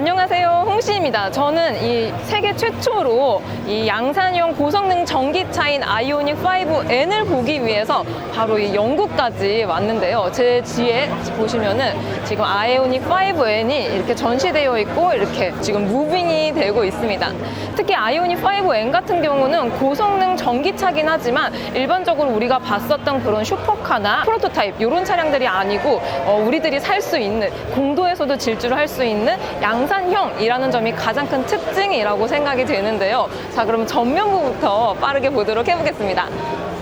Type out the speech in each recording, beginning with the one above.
안녕하세요, 홍씨입니다. 저는 이 세계 최초로 이 양산형 고성능 전기차인 아이오닉 5N을 보기 위해서 바로 이 영국까지 왔는데요. 제 뒤에 보시면은 지금 아이오닉 5N이 이렇게 전시되어 있고 이렇게 지금 무빙이 되고 있습니다. 특히 아이오닉 5N 같은 경우는 고성능 전기차긴 하지만 일반적으로 우리가 봤었던 그런 슈퍼카나 프로토타입 이런 차량들이 아니고 우리들이 살 수 있는, 공도에서도 질주를 할 수 있는 양산형이라는 점이 가장 큰 특징이라고 생각이 되는데요. 자, 그럼 전면부부터 빠르게 보도록 해보겠습니다.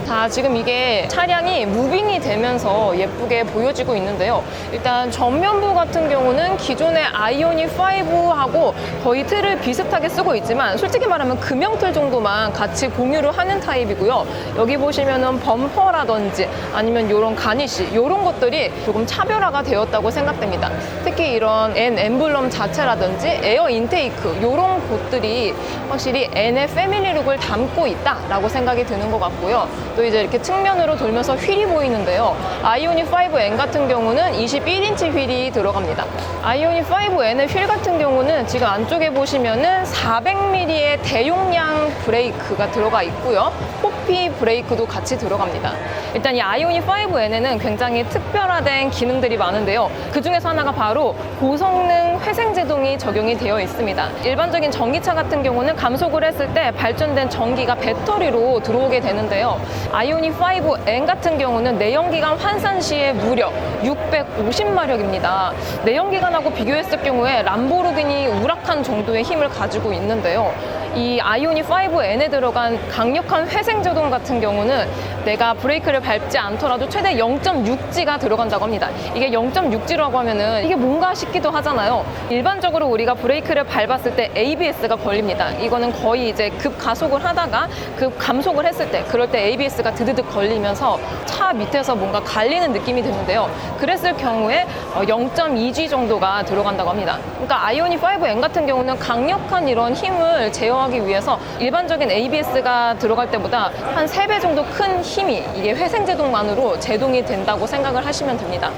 자, 지금 이게 차량이 무빙이 되면서 예쁘게 보여지고 있는데요. 일단 전면부 같은 경우는 기존의 아이오닉 5하고 거의 틀을 비슷하게 쓰고 있지만 솔직히 말하면 금형틀 정도만 같이 공유를 하는 타입이고요. 여기 보시면은 범퍼라든지 아니면 이런 가니쉬 이런 것들이 조금 차별화가 되었다고 생각됩니다. 특히 이런 N 엠블럼 자체라든지 에어 인테이크 이런 곳들이 확실히 N의 패밀리룩을 담고 있다라고 생각이 드는 것 같고요. 또 이제 이렇게 측면으로 돌면서 휠이 보이는데요. 아이오닉 5N 같은 경우는 21인치 휠이 들어갑니다. 아이오닉 5N의 휠 같은 경우는 지금 안쪽에 보시면은 400mm의 대용량 브레이크가 들어가 있고요. 호피 브레이크도 같이 들어갑니다. 일단 이 아이오닉 5N에는 굉장히 특별화된 기능들이 많은데요. 그 중에서 하나가 바로 고성능 회생제동이 적용이 되어 있습니다. 일반적인 전기차 같은 경우는 감속을 했을 때 발전된 전기가 배터리로 들어오게 되는데요. 아이오닉 5N 같은 경우는 내연기관 환산 시에 무려 650마력입니다. 내연기관하고 비교했을 경우에 람보르기니 우라칸 정도의 힘을 가지고 있는데요. 이 아이오닉 5N에 들어간 강력한 회생제동 같은 경우는 내가 브레이크를 밟지 않더라도 최대 0.6G가 들어간다고 합니다. 이게 0.6G라고 하면은 이게 뭔가 싶기도 하잖아요. 일반적으로 우리가 브레이크를 밟았을 때 ABS가 걸립니다. 이거는 거의 이제 급가속을 하다가 급감속을 했을 때 그럴 때 ABS가 드드득 걸리면서 차 밑에서 뭔가 갈리는 느낌이 드는데요. 그랬을 경우에 0.2G 정도가 들어간다고 합니다. 그러니까 아이오닉 5N 같은 경우는 강력한 이런 힘을 제어하기 위해서 일반적인 ABS가 들어갈 때보다 한 3배 정도 큰 힘이 이게 회생제동만으로 제동이 된다고 생각을 하시면 됩니다.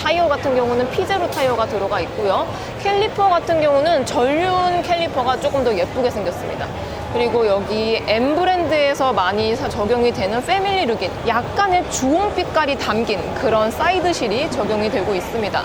타이어 같은 경우는 P0 타이어가 들어가 있고요. 캘리퍼 같은 경우는 전륜 캘리퍼가 조금 더 예쁘게 생겼습니다. 그리고 여기 M 브랜드에서 많이 적용이 되는 패밀리룩인 약간의 주홍빛깔이 담긴 그런 사이드실이 적용이 되고 있습니다.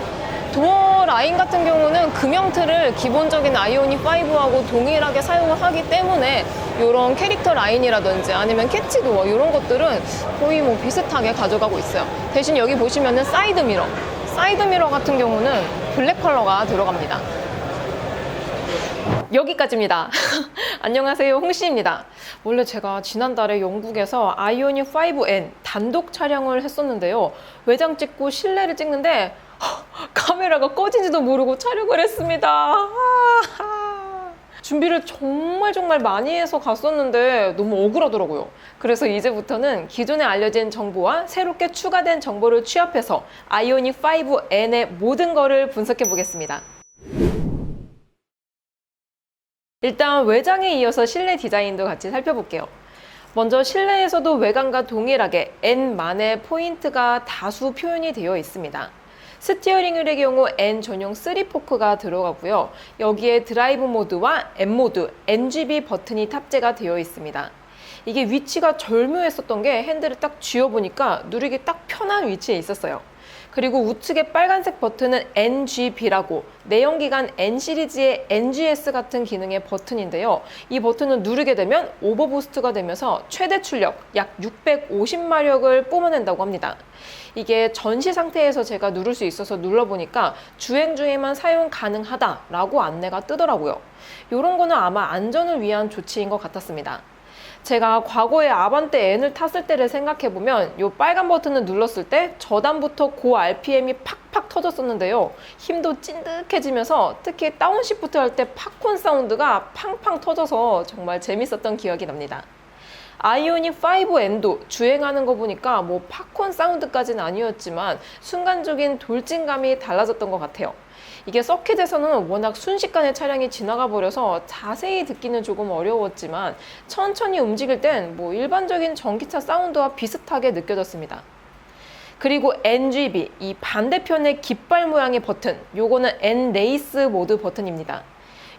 도어 라인 같은 경우는 금형틀을 기본적인 아이오닉 5하고 동일하게 사용을 하기 때문에 이런 캐릭터 라인이라든지 아니면 캐치 도어 이런 것들은 거의 뭐 비슷하게 가져가고 있어요. 대신 여기 보시면은 사이드 미러 같은 경우는 블랙 컬러가 들어갑니다. 여기까지입니다. 안녕하세요, 홍씨입니다. 원래 제가 지난달에 영국에서 아이오닉 5N 단독 촬영을 했었는데요. 외장 찍고 실내를 찍는데 카메라가 꺼진지도 모르고 촬영을 했습니다. 준비를 정말 많이 해서 갔었는데 너무 억울하더라고요. 그래서 이제부터는 기존에 알려진 정보와 새롭게 추가된 정보를 취합해서 아이오닉 5N의 모든 거를 분석해 보겠습니다. 일단 외장에 이어서 실내 디자인도 같이 살펴볼게요. 먼저 실내에서도 외관과 동일하게 N만의 포인트가 다수 표현이 되어 있습니다. 스티어링 휠의 경우 N 전용 3포크가 들어가고요. 여기에 드라이브 모드와 M 모드, NGB 버튼이 탑재가 되어 있습니다. 이게 위치가 절묘했었던 게 핸들을 딱 쥐어보니까 누르기 딱 편한 위치에 있었어요. 그리고 우측의 빨간색 버튼은 NGB라고 내연기관 N시리즈의 NGS 같은 기능의 버튼인데요. 이 버튼을 누르게 되면 오버부스트가 되면서 최대 출력 약 650마력을 뿜어낸다고 합니다. 이게 전시 상태에서 제가 누를 수 있어서 눌러보니까 주행 중에만 사용 가능하다라고 안내가 뜨더라고요. 이런 거는 아마 안전을 위한 조치인 것 같았습니다. 제가 과거에 아반떼 N을 탔을 때를 생각해보면 이 빨간 버튼을 눌렀을 때 저단부터 고 RPM이 팍팍 터졌었는데요. 힘도 찐득해지면서 특히 다운시프트 할 때 팝콘 사운드가 팡팡 터져서 정말 재밌었던 기억이 납니다. 아이오닉 5N도 주행하는 거 보니까 뭐 팝콘 사운드까지는 아니었지만 순간적인 돌진감이 달라졌던 것 같아요. 이게 서킷에서는 워낙 순식간에 차량이 지나가 버려서 자세히 듣기는 조금 어려웠지만 천천히 움직일 땐 뭐 일반적인 전기차 사운드와 비슷하게 느껴졌습니다. 그리고 NGB, 이 반대편의 깃발 모양의 버튼, 요거는 N-레이스 모드 버튼입니다.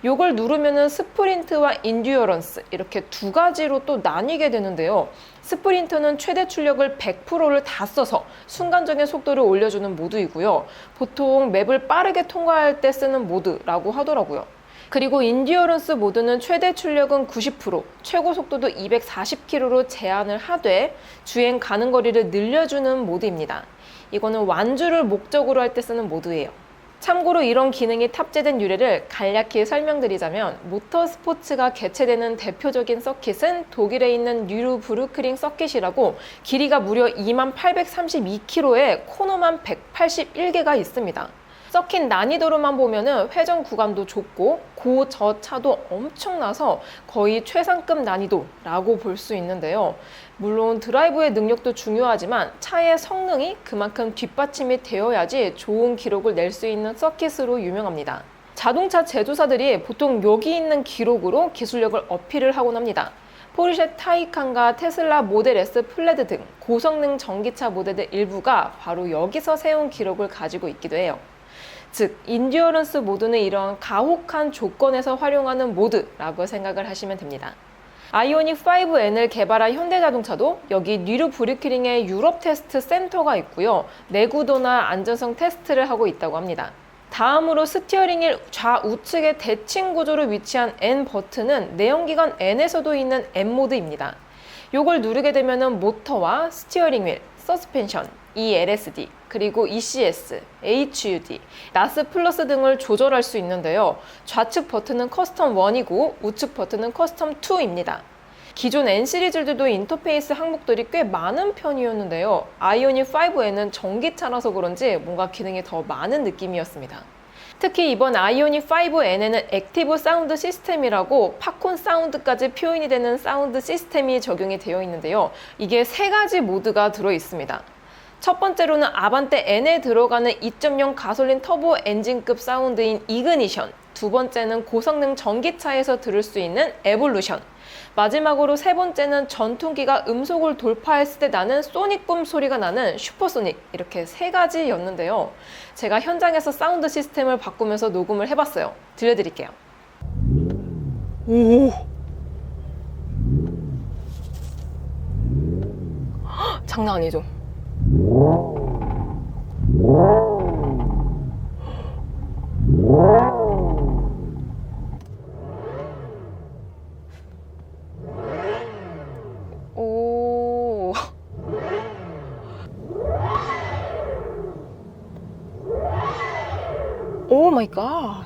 요걸 누르면은 스프린트와 인듀어런스 이렇게 두 가지로 또 나뉘게 되는데요. 스프린트는 최대 출력을 100%를 다 써서 순간적인 속도를 올려주는 모드이고요. 보통 맵을 빠르게 통과할 때 쓰는 모드라고 하더라고요. 그리고 인듀어런스 모드는 최대 출력은 90%, 최고 속도도 240km로 제한을 하되 주행 가는 거리를 늘려주는 모드입니다. 이거는 완주를 목적으로 할 때 쓰는 모드예요. 참고로 이런 기능이 탑재된 유래를 간략히 설명드리자면 모터스포츠가 개최되는 대표적인 서킷은 독일에 있는 뉘르부르크링 서킷이라고 길이가 무려 2832km에 코너만 181개가 있습니다. 서킷 난이도로만 보면은 회전 구간도 좁고 고저차도 엄청나서 거의 최상급 난이도라고 볼 수 있는데요. 물론 드라이브의 능력도 중요하지만 차의 성능이 그만큼 뒷받침이 되어야지 좋은 기록을 낼 수 있는 서킷으로 유명합니다. 자동차 제조사들이 보통 여기 있는 기록으로 기술력을 어필을 하곤 합니다. 포르쉐 타이칸과 테슬라 모델 S 플레드 등 고성능 전기차 모델들 일부가 바로 여기서 세운 기록을 가지고 있기도 해요. 즉, 인듀어런스 모드는 이런 가혹한 조건에서 활용하는 모드라고 생각을 하시면 됩니다. 아이오닉 5N을 개발한 현대자동차도 여기 뉘르부르크링에 유럽 테스트 센터가 있고요. 내구도나 안전성 테스트를 하고 있다고 합니다. 다음으로 스티어링 휠 좌우측의 대칭 구조로 위치한 N 버튼은 내연기관 N에서도 있는 N 모드입니다. 이걸 누르게 되면 모터와 스티어링 휠, 서스펜션, ELSD, 그리고 ECS, HUD, 나스 플러스 등을 조절할 수 있는데요. 좌측 버튼은 커스텀 1이고 우측 버튼은 커스텀 2입니다. 기존 N 시리즈들도 인터페이스 항목들이 꽤 많은 편이었는데요. 아이오닉 5N은 전기차라서 그런지 뭔가 기능이 더 많은 느낌이었습니다. 특히 이번 아이오닉 5N에는 액티브 사운드 시스템이라고 팝콘 사운드까지 표현이 되는 사운드 시스템이 적용이 되어 있는데요. 이게 3가지 모드가 들어 있습니다. 첫 번째로는 아반떼 N에 들어가는 2.0 가솔린 터보 엔진급 사운드인 이그니션, 두 번째는 고성능 전기차에서 들을 수 있는 에볼루션, 마지막으로 세 번째는 전투기가 음속을 돌파했을 때 나는 소닉붐 소리가 나는 슈퍼소닉, 이렇게 3가지였는데요. 제가 현장에서 사운드 시스템을 바꾸면서 녹음을 해봤어요. 들려드릴게요. 오, 장난 아니죠? 오. 오 마이 갓.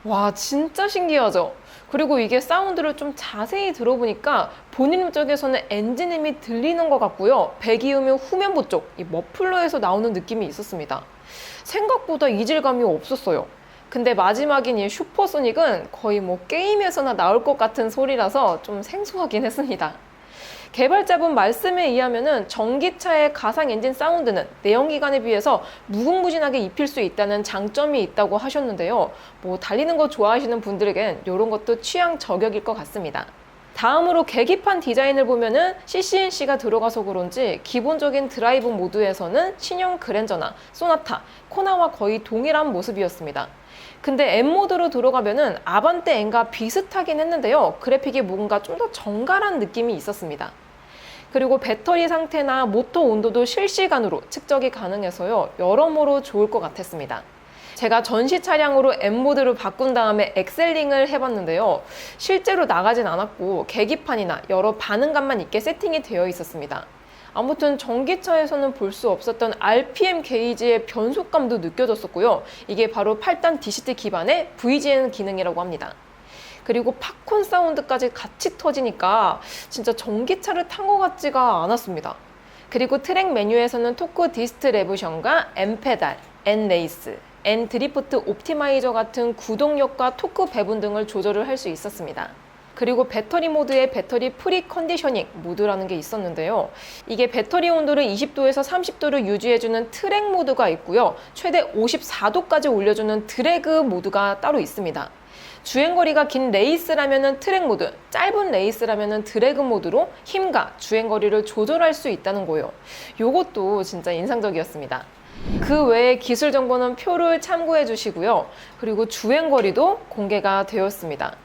와, 진짜 신기하죠? 그리고 이게 사운드를 좀 자세히 들어보니까 본인 쪽에서는 엔진음이 들리는 것 같고요. 배기음이 후면부 쪽, 이 머플러에서 나오는 느낌이 있었습니다. 생각보다 이질감이 없었어요. 근데 마지막인 이 슈퍼소닉은 거의 뭐 게임에서나 나올 것 같은 소리라서 좀 생소하긴 했습니다. 개발자분 말씀에 의하면은 전기차의 가상 엔진 사운드는 내연기관에 비해서 무궁무진하게 입힐 수 있다는 장점이 있다고 하셨는데요. 뭐 달리는 거 좋아하시는 분들에겐 이런 것도 취향 저격일 것 같습니다. 다음으로 계기판 디자인을 보면은 CCNC가 들어가서 그런지 기본적인 드라이브 모드에서는 신형 그랜저나 소나타, 코나와 거의 동일한 모습이었습니다. 근데 M 모드로 들어가면은 아반떼 N과 비슷하긴 했는데요. 그래픽이 뭔가 좀 더 정갈한 느낌이 있었습니다. 그리고 배터리 상태나 모터 온도도 실시간으로 측정이 가능해서요. 여러모로 좋을 것 같았습니다. 제가 전시 차량으로 M 모드를 바꾼 다음에 엑셀링을 해봤는데요. 실제로 나가진 않았고 계기판이나 여러 반응감만 있게 세팅이 되어 있었습니다. 아무튼 전기차에서는 볼 수 없었던 RPM 게이지의 변속감도 느껴졌었고요. 이게 바로 8단 DCT 기반의 VGN 기능이라고 합니다. 그리고 팝콘 사운드까지 같이 터지니까 진짜 전기차를 탄 것 같지가 않았습니다. 그리고 트랙 메뉴에서는 토크 디스트리뷰션과 M 페달, N 레이스, N 드리프트 옵티마이저 같은 구동력과 토크 배분 등을 조절을 할 수 있었습니다. 그리고 배터리 모드에 배터리 프리 컨디셔닝 모드라는 게 있었는데요. 이게 배터리 온도를 20도에서 30도를 유지해주는 트랙 모드가 있고요. 최대 54도까지 올려주는 드래그 모드가 따로 있습니다. 주행거리가 긴 레이스라면 트랙 모드, 짧은 레이스라면 드래그 모드로 힘과 주행거리를 조절할 수 있다는 거예요. 이것도 진짜 인상적이었습니다. 그 외에 기술 정보는 표를 참고해 주시고요. 그리고 주행거리도 공개가 되었습니다.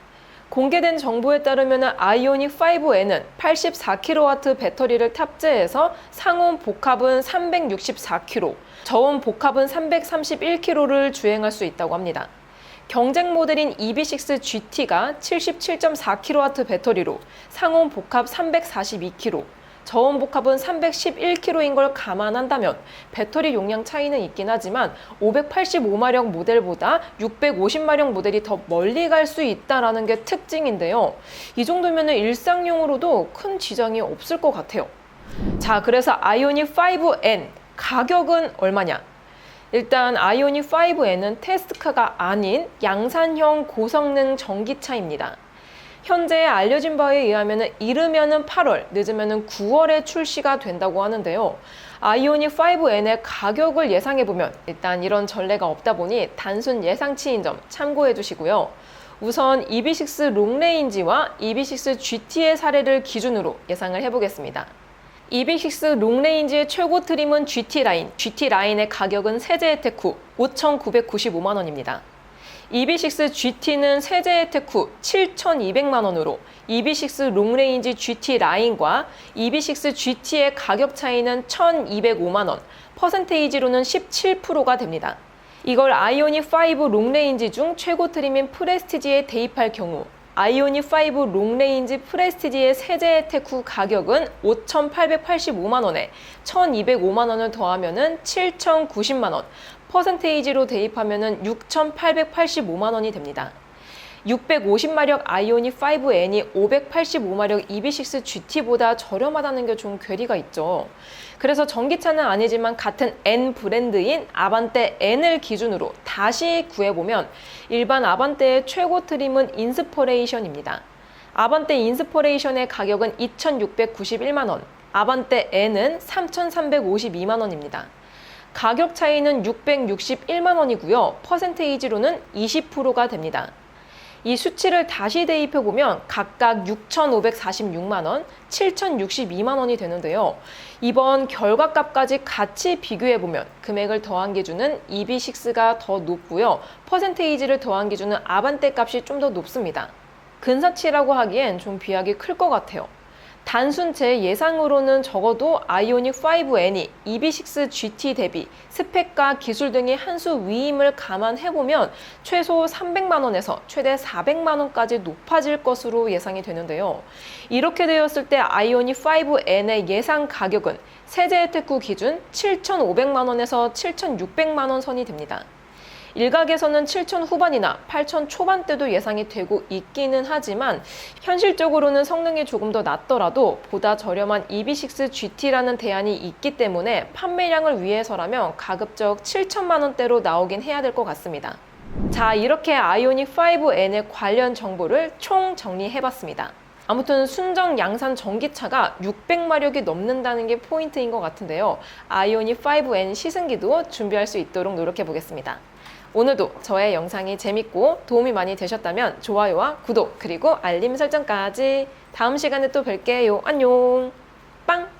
공개된 정보에 따르면 아이오닉 5N은 84kW 배터리를 탑재해서 상온 복합은 364km, 저온 복합은 331km를 주행할 수 있다고 합니다. 경쟁 모델인 EV6 GT가 77.4kW 배터리로 상온 복합 342km, 저온 복합은 311km인 걸 감안한다면 배터리 용량 차이는 있긴 하지만 585마력 모델보다 650마력 모델이 더 멀리 갈 수 있다는 게 특징인데요. 이 정도면 일상용으로도 큰 지장이 없을 것 같아요. 자, 그래서 아이오닉 5N 가격은 얼마냐? 일단 아이오닉 5N은 테스트카가 아닌 양산형 고성능 전기차입니다. 현재 알려진 바에 의하면 이르면은 8월, 늦으면은 9월에 출시가 된다고 하는데요. 아이오닉 5N의 가격을 예상해보면 일단 이런 전례가 없다 보니 단순 예상치인 점 참고해 주시고요. 우선 EV6 롱레인지와 EV6 GT의 사례를 기준으로 예상을 해보겠습니다. EV6 롱레인지의 최고 트림은 GT 라인, GT 라인의 가격은 세제 혜택 후 5,995만 원입니다. EV6 GT는 세제 혜택 후 7,200만 원으로 EV6 롱레인지 GT 라인과 EV6 GT의 가격 차이는 1,205만 원, 퍼센테이지로는 17%가 됩니다. 이걸 아이오닉 5 롱레인지 중 최고 트림인 프레스티지에 대입할 경우 아이오닉 5 롱레인지 프레스티지의 세제 혜택 후 가격은 5,885만 원에 1,205만 원을 더하면 7,090만 원, 퍼센테이지로 대입하면 6,885만 원이 됩니다. 650마력 아이오닉 5N이 585마력 EV6 GT보다 저렴하다는 게 좀 괴리가 있죠. 그래서 전기차는 아니지만 같은 N 브랜드인 아반떼 N을 기준으로 다시 구해보면 일반 아반떼의 최고 트림은 인스퍼레이션입니다. 아반떼 인스퍼레이션의 가격은 2,691만 원, 아반떼 N은 3,352만 원입니다. 가격 차이는 661만 원이고요. 퍼센테이지로는 20%가 됩니다. 이 수치를 다시 대입해보면 각각 6,546만 원, 7,062만 원이 되는데요. 이번 결과값까지 같이 비교해보면 금액을 더한 기준은 EV6가 더 높고요. 퍼센테이지를 더한 기준은 아반떼 값이 좀 더 높습니다. 근사치라고 하기엔 좀 비약이 클 것 같아요. 단순 제 예상으로는 적어도 아이오닉 5N이 EV6 GT 대비 스펙과 기술 등의 한 수 위임을 감안해보면 최소 300만 원에서 최대 400만 원까지 높아질 것으로 예상이 되는데요. 이렇게 되었을 때 아이오닉 5N의 예상 가격은 세제 혜택 후 기준 7,500만 원에서 7,600만 원 선이 됩니다. 일각에서는 7,000 후반이나 8,000 초반대도 예상이 되고 있기는 하지만 현실적으로는 성능이 조금 더 낮더라도 보다 저렴한 EV6 GT라는 대안이 있기 때문에 판매량을 위해서라면 가급적 7천만 원대로 나오긴 해야 될 것 같습니다. 자, 이렇게 아이오닉 5N의 관련 정보를 총 정리해봤습니다. 아무튼 순정 양산 전기차가 600마력이 넘는다는 게 포인트인 것 같은데요. 아이오닉 5N 시승기도 준비할 수 있도록 노력해보겠습니다. 오늘도 저의 영상이 재밌고 도움이 많이 되셨다면 좋아요와 구독 그리고 알림 설정까지 다음 시간에 또 뵐게요. 안녕. 빵!